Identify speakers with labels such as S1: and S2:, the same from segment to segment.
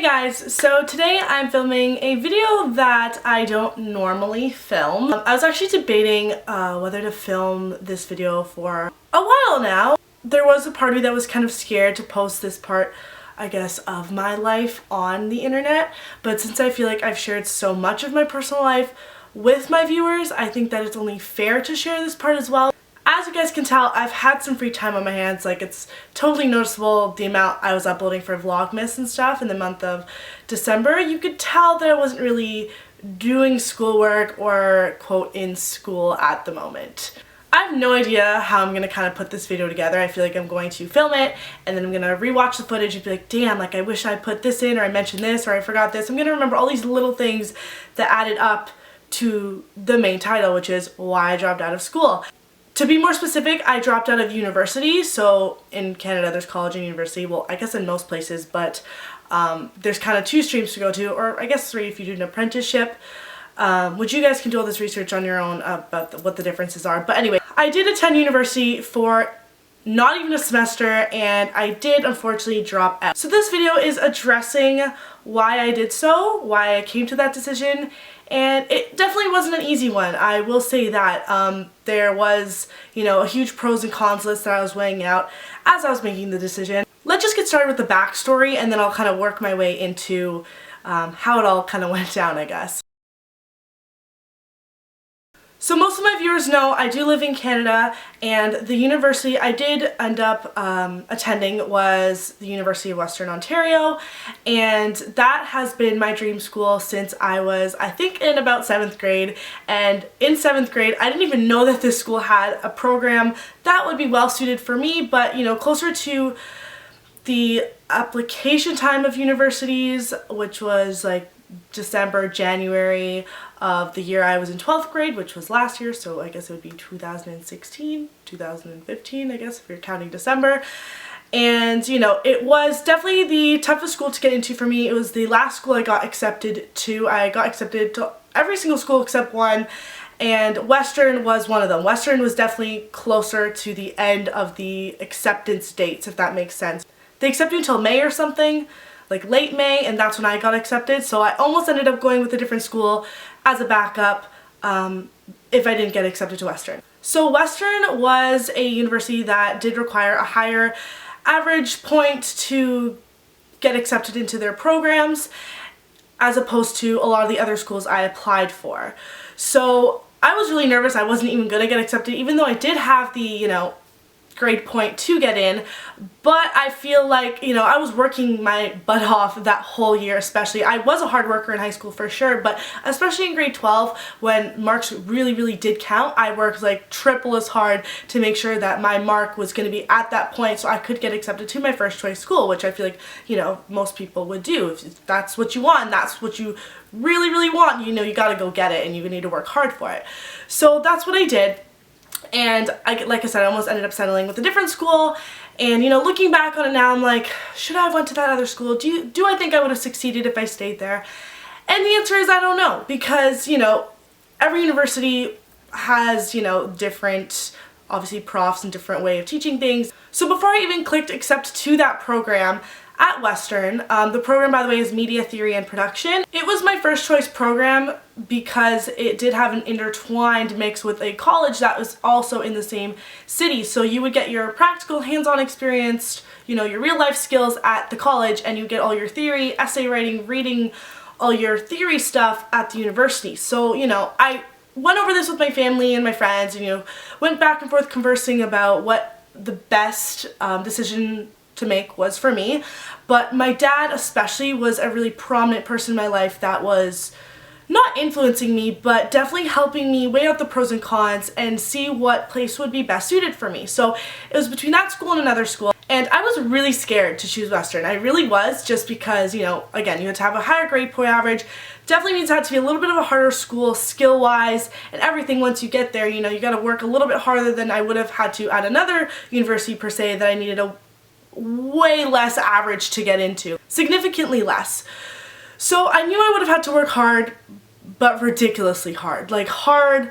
S1: guys, so today I'm filming a video that I don't normally film. I was actually debating whether to film this video for a while now. There was a part of me that was kind of scared to post this part, I guess, of my life on the internet, but since I feel like I've shared so much of my personal life with my viewers, I think that it's only fair to share this part as well. As you guys can tell, I've had some free time on my hands. Like, it's totally noticeable the amount I was uploading for Vlogmas and stuff in the month of December. You could tell that I wasn't really doing schoolwork or, quote, in school at the moment. I have no idea how I'm going to kind of put this video together. I feel like I'm going to film it and then I'm going to rewatch the footage and be like, damn, like I wish I put this in, or I mentioned this, or I forgot this. I'm going to remember all these little things that added up to the main title, which is why I dropped out of school. To be more specific, I dropped out of university. So in Canada there's college and university, well I guess in most places, but there's kind of two streams to go to, or I guess three if you do an apprenticeship, which you guys can do all this research on your own about what the differences are. But anyway, I did attend university for not even a semester, and I did unfortunately drop out. So this video is addressing why I did so, why I came to that decision, and it definitely wasn't an easy one. I will say that. There was, you know, a huge pros and cons list that I was weighing out as I was making the decision. Let's just get started with the backstory, and then I'll kind of work my way into how it all kind of went down, I guess. So most of my viewers know I do live in Canada, and the university I did end up attending was the University of Western Ontario, and that has been my dream school since I was, I think, in about 7th grade. And in 7th grade I didn't even know that this school had a program that would be well suited for me, but you know, closer to the application time of universities, which was like December, January of the year I was in 12th grade, which was last year, so I guess it would be 2016, 2015, I guess, if you're counting December. And, you know, it was definitely the toughest school to get into for me. It was the last school I got accepted to. I got accepted to every single school except one, and Western was one of them. Western was definitely closer to the end of the acceptance dates, if that makes sense. They accept you until May or something, like late May, and that's when I got accepted. So I almost ended up going with a different school as a backup if I didn't get accepted to Western. So Western was a university that did require a higher average point to get accepted into their programs, as opposed to a lot of the other schools I applied for. So I was really nervous. I wasn't even going to get accepted, even though I did have the, you know, grade point to get in, but I feel like, you know, I was working my butt off that whole year. Especially, I was a hard worker in high school for sure, but especially in grade 12 when marks really did count, I worked like triple as hard to make sure that my mark was going to be at that point so I could get accepted to my first choice school, which I feel like, you know, most people would do. If that's what you want, that's what you really want, you know, you gotta go get it and you need to work hard for it. So that's what I did. And like I said, I almost ended up settling with a different school, and you know, looking back on it now, I'm like, should I have went to that other school? Do I think I would have succeeded if I stayed there? And the answer is I don't know, because you know, every university has, you know, different, obviously, profs and different way of teaching things. So before I even clicked accept to that program at Western, the program, by the way, is Media Theory and Production. It was my first choice program because it did have an intertwined mix with a college that was also in the same city. So you would get your practical hands-on experience, you know, your real life skills at the college, and you get all your theory, essay writing, reading, all your theory stuff at the university. So, you know, I went over this with my family and my friends, and, you know, went back and forth conversing about what the best decision to make was for me. But my dad especially was a really prominent person in my life that was not influencing me, but definitely helping me weigh out the pros and cons and see what place would be best suited for me. So it was between that school and another school, and I was really scared to choose Western. I really was, just because, you know, again, you had to have a higher grade point average. Definitely means it had to be a little bit of a harder school skill-wise and everything. Once you get there, you know, you got to work a little bit harder than I would have had to at another university per se that I needed a way less average to get into, significantly less. So I knew I would have had to work hard, but ridiculously hard, like harder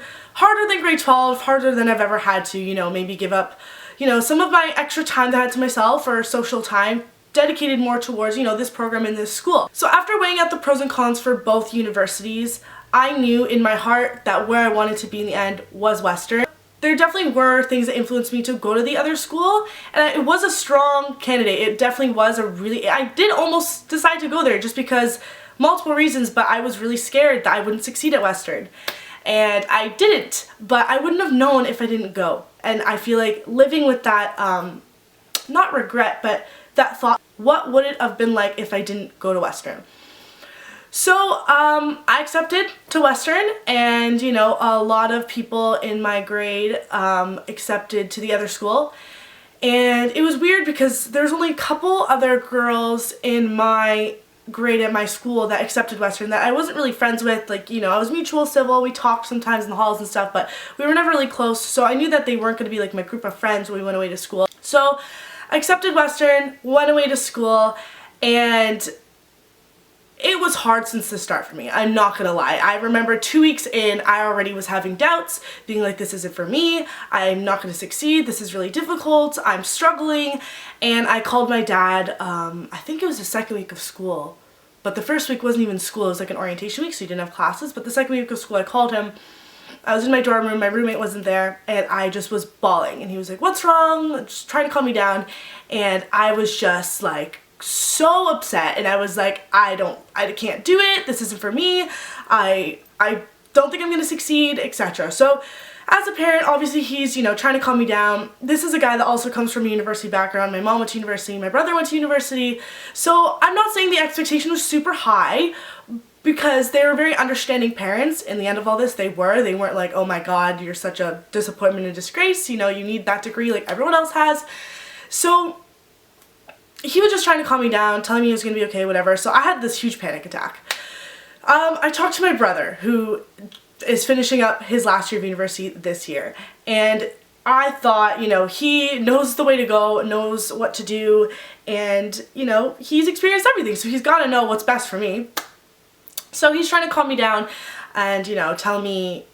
S1: than grade 12, harder than I've ever had to, you know, maybe give up, you know, some of my extra time that I had to myself or social time dedicated more towards, you know, this program in this school. So after weighing out the pros and cons for both universities, I knew in my heart that where I wanted to be in the end was Western. There definitely were things that influenced me to go to the other school, and it was a strong candidate. It definitely was I did almost decide to go there just because multiple reasons, but I was really scared that I wouldn't succeed at Western. And I didn't, but I wouldn't have known if I didn't go. And I feel like living with that, not regret, but that thought, what would it have been like if I didn't go to Western? So I accepted to Western, and you know, a lot of people in my grade accepted to the other school. And it was weird because there's only a couple other girls in my grade at my school that accepted Western that I wasn't really friends with. Like, you know, I was mutual civil, we talked sometimes in the halls and stuff, but we were never really close, so I knew that they weren't going to be like my group of friends when we went away to school. So I accepted Western, went away to school, and it was hard since the start for me. I'm not gonna lie. I remember 2 weeks in, I already was having doubts, being like, this isn't for me, I'm not gonna succeed, this is really difficult, I'm struggling. And I called my dad, I think it was the second week of school, but the first week wasn't even school, it was like an orientation week, so you didn't have classes. But the second week of school, I called him. I was in my dorm room, my roommate wasn't there, and I just was bawling. And he was like, what's wrong? Just trying to calm me down. And I was just like, so upset, and I was like, I can't do it, this isn't for me, I don't think I'm gonna succeed, etc. So as a parent, obviously he's, you know, trying to calm me down. This is a guy that also comes from a university background. My mom went to university, my brother went to university, so I'm not saying the expectation was super high, because they were very understanding parents. In the end of all this, they weren't like, oh my god, you're such a disappointment and disgrace, you know, you need that degree like everyone else has. So he was just trying to calm me down, telling me it was going to be okay, whatever. So I had this huge panic attack. I talked to my brother, who is finishing up his last year of university this year. And I thought, you know, he knows the way to go, knows what to do, and, you know, he's experienced everything, so he's got to know what's best for me. So he's trying to calm me down and, you know, tell me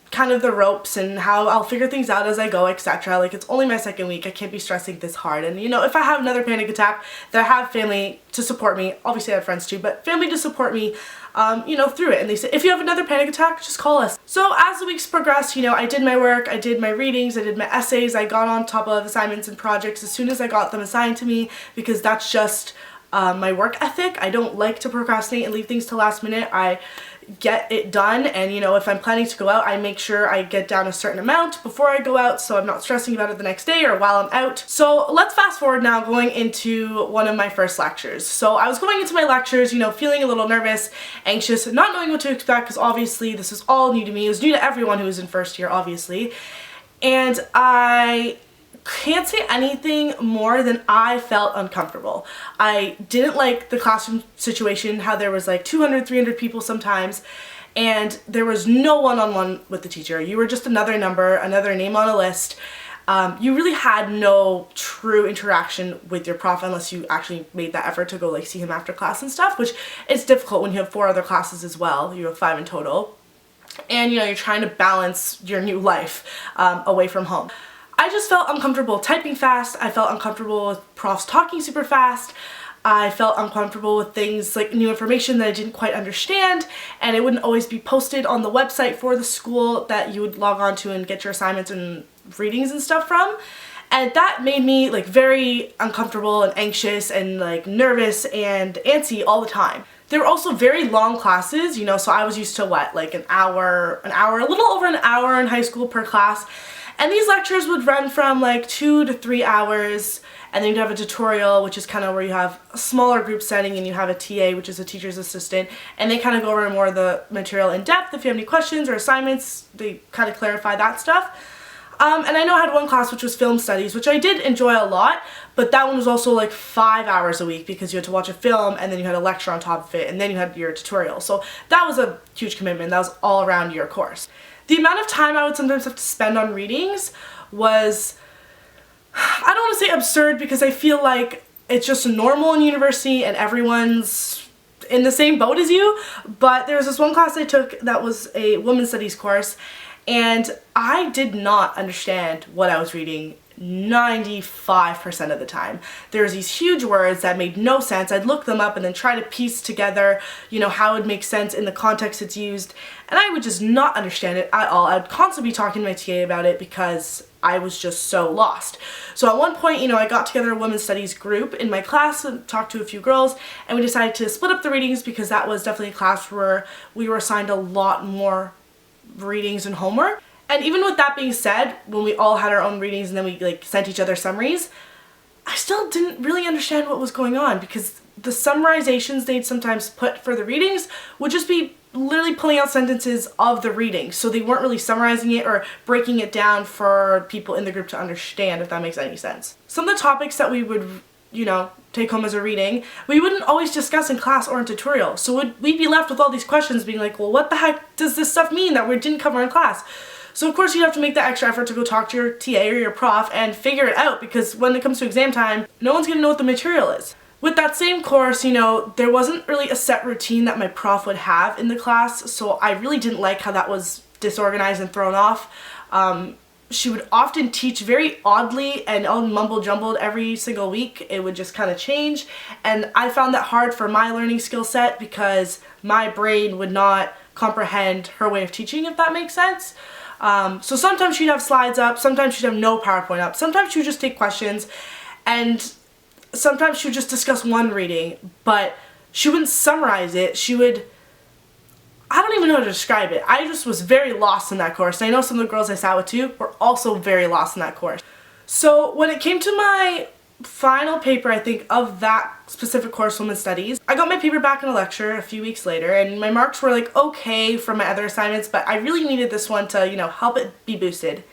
S1: kind of the ropes and how I'll figure things out as I go, etc. Like, it's only my second week, I can't be stressing this hard. And you know, if I have another panic attack, that I have family to support me. Obviously I have friends too, but family to support me, you know, through it. And they said, if you have another panic attack, just call us. So as the weeks progressed, you know, I did my work, I did my readings, I did my essays, I got on top of assignments and projects as soon as I got them assigned to me, because that's just my work ethic. I don't like to procrastinate and leave things to last minute. I get it done, and you know, if I'm planning to go out, I make sure I get down a certain amount before I go out, so I'm not stressing about it the next day or while I'm out. So let's fast forward now, going into one of my first lectures. So I was going into my lectures, you know, feeling a little nervous, anxious, not knowing what to expect, because obviously this was all new to me. It was new to everyone who was in first year, obviously. And I can't say anything more than I felt uncomfortable. I didn't like the classroom situation, how there was like 200, 300 people sometimes, and there was no one-on-one with the teacher. You were just another number, another name on a list. You really had no true interaction with your prof unless you actually made that effort to go like see him after class and stuff, which is difficult when you have 4 other classes as well. You have 5 in total. And you know, you're trying to balance your new life away from home. I just felt uncomfortable typing fast. I felt uncomfortable with profs talking super fast. I felt uncomfortable with things like new information that I didn't quite understand, and it wouldn't always be posted on the website for the school that you would log on to and get your assignments and readings and stuff from. And that made me like very uncomfortable and anxious and like nervous and antsy all the time. They were also very long classes, you know, so I was used to what, like an hour, a little over an hour in high school per class. And these lectures would run from like 2 to 3 hours, and then you'd have a tutorial, which is kind of where you have a smaller group setting, and you have a TA, which is a teacher's assistant, and they kind of go over more of the material in depth. If you have any questions or assignments, they kind of clarify that stuff. And I know I had one class which was film studies, which I did enjoy a lot, but that one was also like 5 hours a week because you had to watch a film and then you had a lecture on top of it and then you had your tutorial. So that was a huge commitment. That was all around your course. The amount of time I would sometimes have to spend on readings was, I don't want to say absurd because I feel like it's just normal in university and everyone's in the same boat as you, but there was this one class I took that was a women's studies course, and I did not understand what I was reading 95% of the time. There's these huge words that made no sense. I'd look them up and then try to piece together, you know, how it would make sense in the context it's used, and I would just not understand it at all. I'd constantly be talking to my TA about it because I was just so lost. So at one point, you know, I got together a women's studies group in my class and talked to a few girls, and we decided to split up the readings because that was definitely a class where we were assigned a lot more readings and homework. And even with that being said, when we all had our own readings and then we like sent each other summaries, I still didn't really understand what was going on because the summarizations they'd sometimes put for the readings would just be literally pulling out sentences of the reading. So they weren't really summarizing it or breaking it down for people in the group to understand, if that makes any sense. Some of the topics that we would, you know, take home as a reading, we wouldn't always discuss in class or in tutorial. So we'd be left with all these questions being like, well, what the heck does this stuff mean that we didn't cover in class? So of course you'd have to make that extra effort to go talk to your TA or your prof and figure it out, because when it comes to exam time, no one's gonna know what the material is. With that same course, you know, there wasn't really a set routine that my prof would have in the class, so I really didn't like how that was disorganized and thrown off. She would often teach very oddly and all mumble jumbled every single week. It would just kind of change, and I found that hard for my learning skill set because my brain would not comprehend her way of teaching, if that makes sense. So sometimes she'd have slides up, sometimes she'd have no PowerPoint up, sometimes she would just take questions, and sometimes she would just discuss one reading, but she wouldn't summarize it. She would, I don't even know how to describe it. I just was very lost in that course. And I know some of the girls I sat with too were also very lost in that course. So when it came to my final paper, I think, of that specific course, Women's Studies, I got my paper back in a lecture a few weeks later, and my marks were like okay for my other assignments, but I really needed this one to, you know, help it be boosted.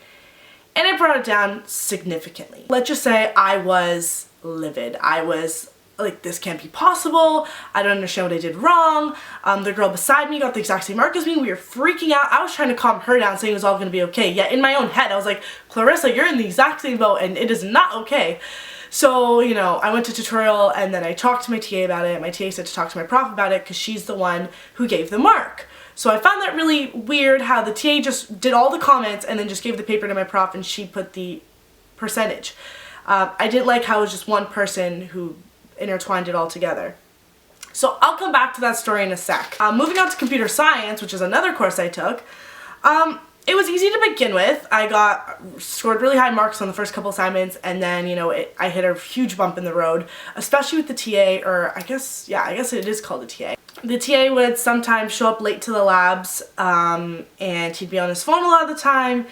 S1: And I brought it down significantly. Let's just say I was livid. I was like, this can't be possible. I don't understand what I did wrong. The girl beside me got the exact same mark as me. We were freaking out. I was trying to calm her down, saying it was all going to be okay. Yet in my own head, I was like, Clarissa, you're in the exact same boat and it is not okay. So, you know, I went to tutorial and then I talked to my TA about it. My TA said to talk to my prof about it because she's the one who gave the mark. So I found that really weird how the TA just did all the comments and then just gave the paper to my prof and she put the percentage. I didn't like how it was just one person who intertwined it all together. So I'll come back to that story in a sec. Moving on to computer science, which is another course I took. It was easy to begin with. I scored really high marks on the first couple assignments, and then, you know, I hit a huge bump in the road, especially with the TA, or I guess it is called a TA. The TA would sometimes show up late to the labs, and he'd be on his phone a lot of the time.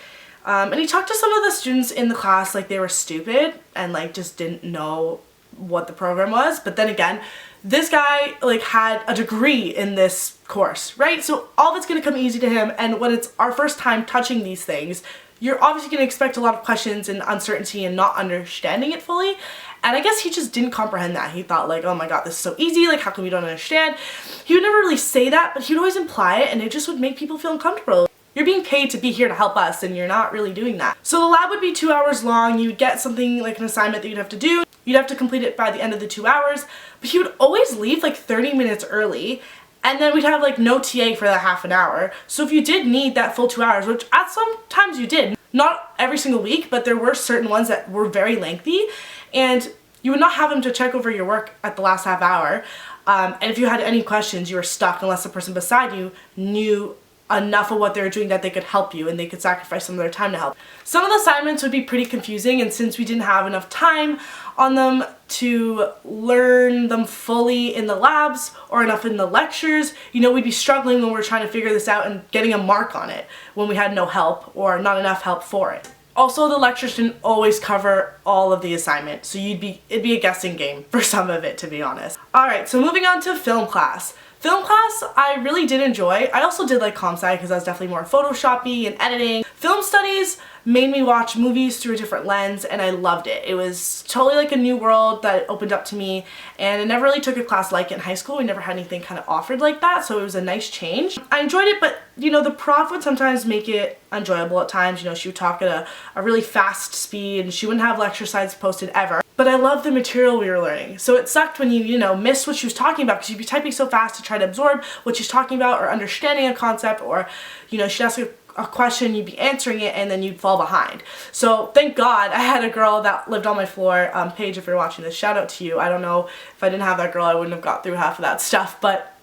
S1: And he talked to some of the students in the class like they were stupid and like just didn't know what the program was. But then again, this guy like had a degree in this course, right? So all of it's going to come easy to him, and when it's our first time touching these things, you're obviously going to expect a lot of questions and uncertainty and not understanding it fully. And I guess he just didn't comprehend that. He thought like, oh my god, this is so easy, like how come you don't understand? He would never really say that, but he would always imply it, and it just would make people feel uncomfortable. You're being paid to be here to help us, and you're not really doing that. So the lab would be 2 hours long. You would get something like an assignment that you'd have to do. You'd have to complete it by the end of the 2 hours, but he would always leave like 30 minutes early, and then we'd have like no TA for that half an hour. So if you did need that full 2 hours, which at some times you did, not every single week, but there were certain ones that were very lengthy, and you would not have him to check over your work at the last half hour. And if you had any questions, you were stuck unless the person beside you knew enough of what they were doing that they could help you and they could sacrifice some of their time to help. Some of the assignments would be pretty confusing, and since we didn't have enough time on them to learn them fully in the labs or enough in the lectures, you know, we'd be struggling when we were trying to figure this out and getting a mark on it when we had no help or not enough help for it. Also, the lectures didn't always cover all of the assignment, so it'd be a guessing game for some of it, to be honest. Alright, so moving on to film class. Film class I really did enjoy. I also did like comp sci because I was definitely more Photoshoppy and editing. Film studies made me watch movies through a different lens, and I loved it. It was totally like a new world that opened up to me, and I never really took a class like it in high school. We never had anything kind of offered like that, so it was a nice change. I enjoyed it, but you know, the prof would sometimes make it enjoyable at times. You know, she would talk at a really fast speed, and she wouldn't have lecture slides posted ever. But I loved the material we were learning. So it sucked when you know, missed what she was talking about because you'd be typing so fast to try to absorb what she's talking about or understanding a concept, or, you know, she'd ask a a question, you'd be answering it, and then you'd fall behind. So thank God I had a girl that lived on my floor. Paige, if you're watching this, shout out to you. I don't know, if I didn't have that girl, I wouldn't have got through half of that stuff, but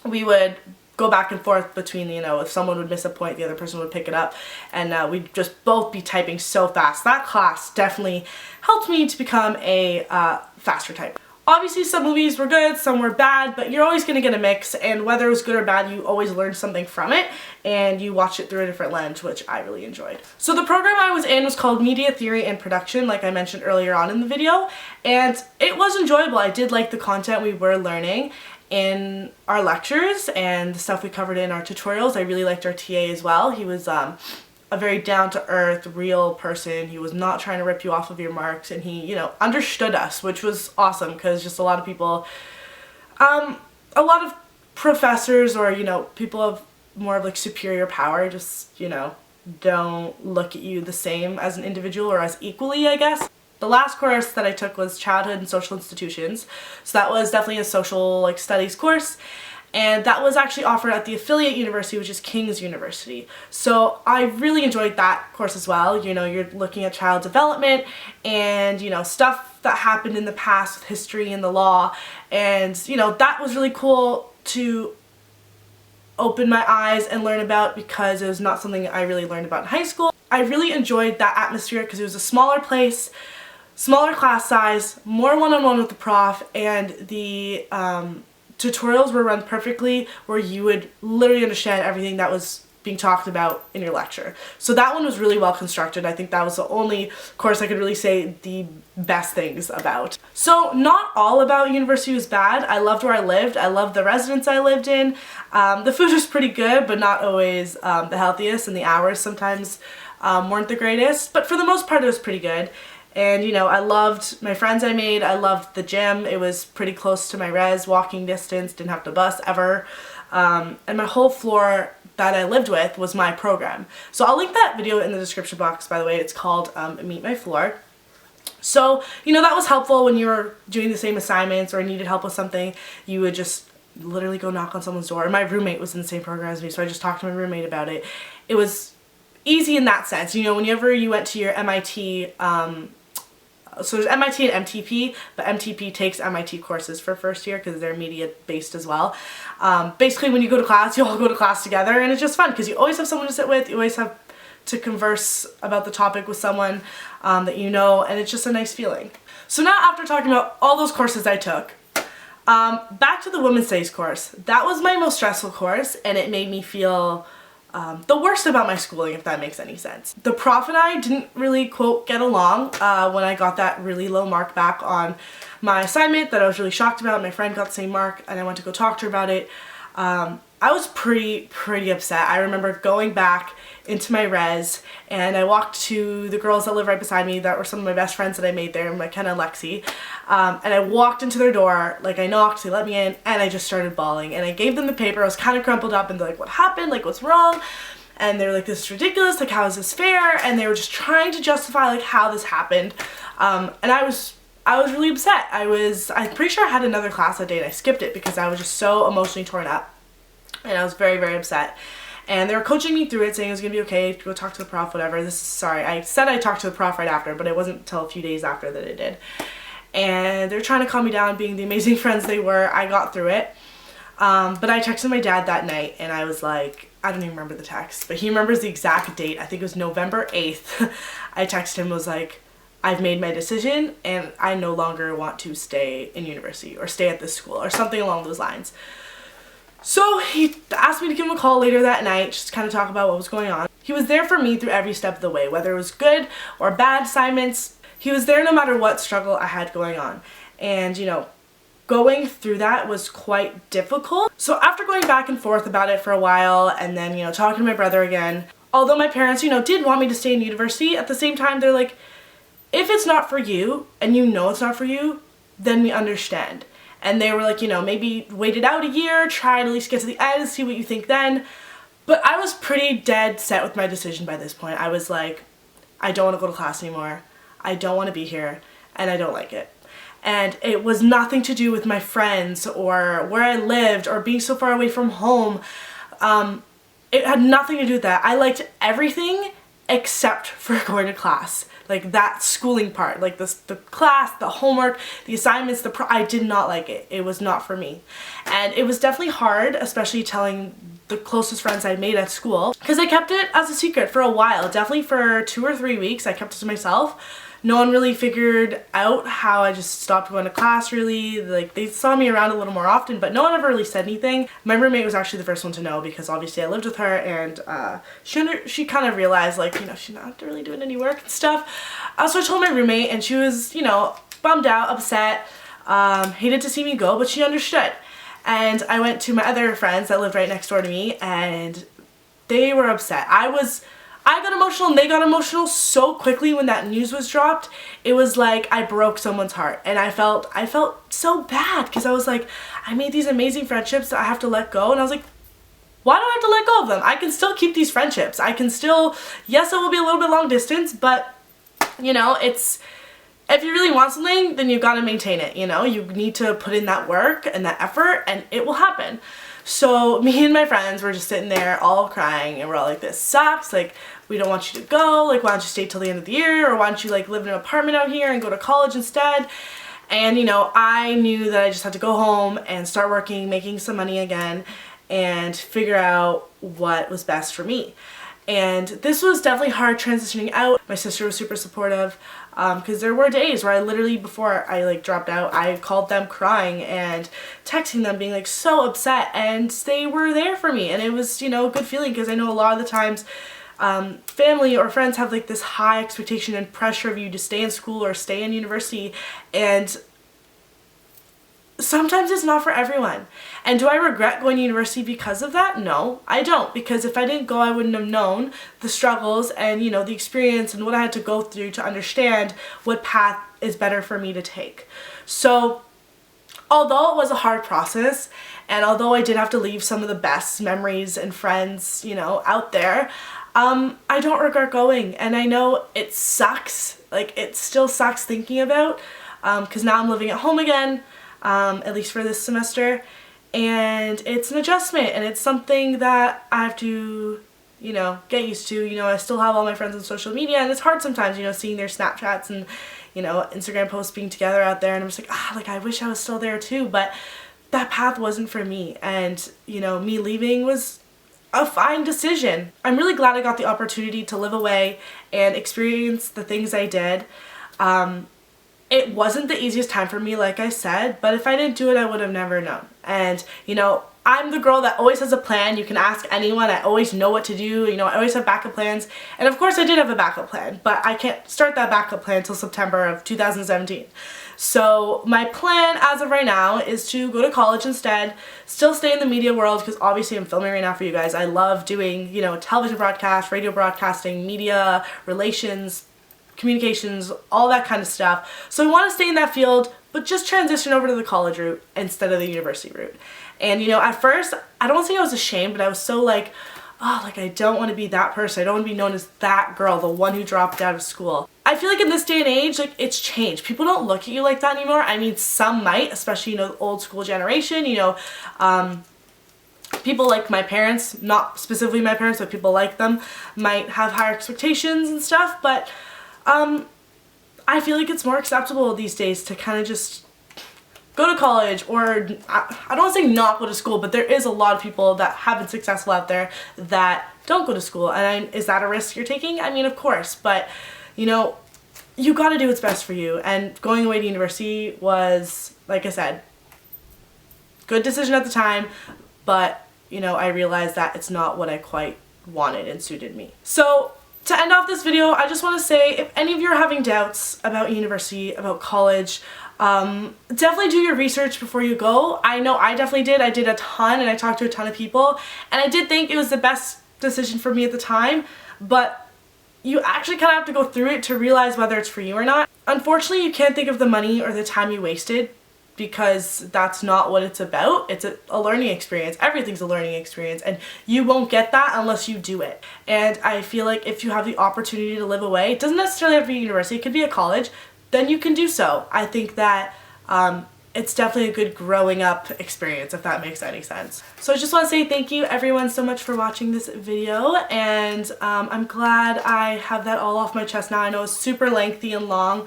S1: we would go back and forth between, you know, if someone would miss a point, the other person would pick it up, and we'd just both be typing so fast. That class definitely helped me to become a faster typer. Obviously some movies were good, some were bad, but you're always going to get a mix, and whether it was good or bad, you always learned something from it, and you watch it through a different lens, which I really enjoyed. So the program I was in was called Media Theory and Production, like I mentioned earlier on in the video, and it was enjoyable. I did like the content we were learning in our lectures and the stuff we covered in our tutorials. I really liked our TA as well. He was a very down-to-earth, real person. He was not trying to rip you off of your marks, and he, you know, understood us, which was awesome, because just a lot of people, a lot of professors or, you know, people of more of like superior power just, you know, don't look at you the same as an individual or as equally, I guess. The last course that I took was Childhood and Social Institutions, so that was definitely a social like studies course. And that was actually offered at the affiliate university, which is King's University. So I really enjoyed that course as well. You know, you're looking at child development and, you know, stuff that happened in the past with history and the law. And, you know, that was really cool to open my eyes and learn about, because it was not something I really learned about in high school. I really enjoyed that atmosphere because it was a smaller place, smaller class size, more one-on-one with the prof, and the tutorials were run perfectly where you would literally understand everything that was being talked about in your lecture. So that one was really well constructed. I think that was the only course I could really say the best things about. So not all about university was bad. I loved where I lived. I loved the residence I lived in. The food was pretty good, but not always the healthiest, and the hours sometimes weren't the greatest. But for the most part, it was pretty good. And, you know, I loved my friends I made. I loved the gym. It was pretty close to my res, walking distance, didn't have to bus ever. And my whole floor that I lived with was my program. So I'll link that video in the description box, by the way. It's called Meet My Floor. So, you know, that was helpful when you were doing the same assignments or needed help with something. You would just literally go knock on someone's door. And my roommate was in the same program as me, so I just talked to my roommate about it. It was easy in that sense. You know, whenever you went to your MIT, so there's MIT and MTP, but MTP takes MIT courses for first year because they're media based as well. Basically when you go to class, you all go to class together, and it's just fun because you always have someone to sit with, you always have to converse about the topic with someone that you know, and it's just a nice feeling. So now, after talking about all those courses I took, back to the Women's Studies course. That was my most stressful course, and it made me feel the worst about my schooling, if that makes any sense. The prof and I didn't really, quote, get along when I got that really low mark back on my assignment that I was really shocked about. My friend got the same mark, and I went to go talk to her about it. I was pretty upset. I remember going back into my res, and I walked to the girls that live right beside me that were some of my best friends that I made there, McKenna and Lexi, and I walked into their door, like I knocked, they let me in, and I just started bawling, and I gave them the paper. I was kind of crumpled up, and they're like, what happened, like what's wrong? And they were like, this is ridiculous, like how is this fair? And they were just trying to justify like how this happened, and I was really upset. I'm pretty sure I had another class that day and I skipped it because I was just so emotionally torn up, and I was very upset. And they were coaching me through it, saying it was going to be okay, go talk to the prof, whatever. I said I talked to the prof right after, but it wasn't until a few days after that I did. And they're trying to calm me down, being the amazing friends they were. I got through it. But I texted my dad that night, and I was like, I don't even remember the text, but he remembers the exact date. I think it was November 8th. I texted him, was like, I've made my decision, and I no longer want to stay in university or stay at this school or something along those lines. So he asked me to give him a call later that night, just to kind of talk about what was going on. He was there for me through every step of the way, whether it was good or bad assignments. He was there no matter what struggle I had going on. And, you know, going through that was quite difficult. So after going back and forth about it for a while, and then, you know, talking to my brother again, although my parents, you know, did want me to stay in university, at the same time, they're like, if it's not for you, and you know it's not for you, then we understand. And they were like, you know, maybe wait it out a year, try to at least get to the end, see what you think then. But I was pretty dead set with my decision by this point. I was like, I don't want to go to class anymore. I don't want to be here, and I don't like it. And it was nothing to do with my friends or where I lived or being so far away from home. it had nothing to do with that. I liked everything except for going to class. Like that schooling part, like the class, the homework, the assignments, I did not like it. It was not for me. And it was definitely hard, especially telling the closest friends I made at school, because I kept it as a secret for a while. Definitely for 2 or 3 weeks I kept it to myself. No one really figured out how I just stopped going to class really. Like they saw me around a little more often, but no one ever really said anything. My roommate was actually the first one to know, because obviously I lived with her, and she kind of realized, like, you know, she's not really doing any work and stuff. So I told my roommate, and she was, you know, bummed out, upset, hated to see me go, but she understood. And I went to my other friends that lived right next door to me, and they were upset. I got emotional and they got emotional so quickly when that news was dropped. It was like I broke someone's heart, and I felt so bad, because I was like, I made these amazing friendships that I have to let go, and I was like, why do I have to let go of them? I can still keep these friendships. I can still, yes, it will be a little bit long distance, but you know, if you really want something, then you've got to maintain it, you know? You need to put in that work and that effort, and it will happen. So me and my friends were just sitting there all crying, and we're all like, this sucks, like, we don't want you to go, like, why don't you stay till the end of the year, or why don't you like live in an apartment out here and go to college instead? And you know, I knew that I just had to go home and start working, making some money again, and figure out what was best for me. And this was definitely hard transitioning out. My sister was super supportive, because there were days where I literally, before I like dropped out, I called them crying and texting them being like so upset, and they were there for me, and it was, you know, a good feeling, because I know a lot of the times family or friends have like this high expectation and pressure of you to stay in school or stay in university, and sometimes it's not for everyone. And do I regret going to university because of that? No, I don't, because if I didn't go, I wouldn't have known the struggles and, you know, the experience and what I had to go through to understand what path is better for me to take. So although it was a hard process, and although I did have to leave some of the best memories and friends, you know, out there, I don't regret going. And I know it sucks, like it still sucks thinking about, because now I'm living at home again, at least for this semester, and it's an adjustment, and it's something that I have to, you know, get used to. You know, I still have all my friends on social media, and it's hard sometimes, you know, seeing their Snapchats and, you know, Instagram posts being together out there, and I'm just like, like I wish I was still there too, but that path wasn't for me, and, you know, me leaving was a fine decision. I'm really glad I got the opportunity to live away and experience the things I did. It wasn't the easiest time for me, like I said, but if I didn't do it, I would have never known. And, you know, I'm the girl that always has a plan. You can ask anyone. I always know what to do. You know, I always have backup plans. And of course I did have a backup plan, but I can't start that backup plan until September of 2017. So my plan as of right now is to go to college instead, still stay in the media world, because obviously I'm filming right now for you guys. I love doing, you know, television broadcast, radio broadcasting, media, relations, communications, all that kind of stuff. So I want to stay in that field, but just transition over to the college route instead of the university route. And you know, at first, I don't want to say I was ashamed, but I was so like, oh, like I don't want to be that person. I don't want to be known as that girl, the one who dropped out of school. I feel like in this day and age, like it's changed. People don't look at you like that anymore. I mean, some might, especially, you know, the old school generation, you know, people like my parents, not specifically my parents, but people like them, might have higher expectations and stuff, but I feel like it's more acceptable these days to kind of just go to college, or I don't want to say not go to school, but there is a lot of people that have been successful out there that don't go to school. And is that a risk you're taking? I mean, of course, but you know, you got to do what's best for you. And going away to university was, like I said, good decision at the time, but you know, I realized that it's not what I quite wanted and suited me. So to end off this video, I just want to say, if any of you are having doubts about university, about college, definitely do your research before you go. I know I definitely did. I did a ton, and I talked to a ton of people, and I did think it was the best decision for me at the time, but you actually kind of have to go through it to realize whether it's for you or not. Unfortunately, you can't think of the money or the time you wasted, because that's not what it's about. It's a learning experience. Everything's a learning experience, and you won't get that unless you do it. And I feel like if you have the opportunity to live away, it doesn't necessarily have to be university, it could be a college, then you can do so. I think that it's definitely a good growing up experience, if that makes any sense. So I just want to say thank you everyone so much for watching this video, and I'm glad I have that all off my chest now. I know it's super lengthy and long,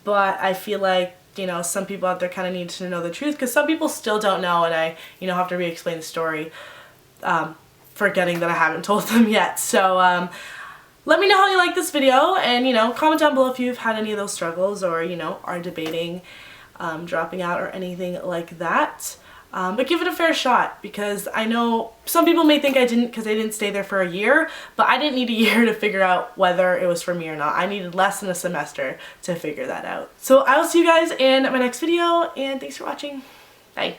S1: but I feel like, you know, some people out there kind of need to know the truth, because some people still don't know, and I, you know, have to re-explain the story, forgetting that I haven't told them yet. So let me know how you like this video, and, you know, comment down below if you've had any of those struggles, or, you know, are debating dropping out or anything like that. But give it a fair shot, because I know some people may think I didn't because I didn't stay there for a year, but I didn't need a year to figure out whether it was for me or not. I needed less than a semester to figure that out. So I will see you guys in my next video, and thanks for watching. Bye.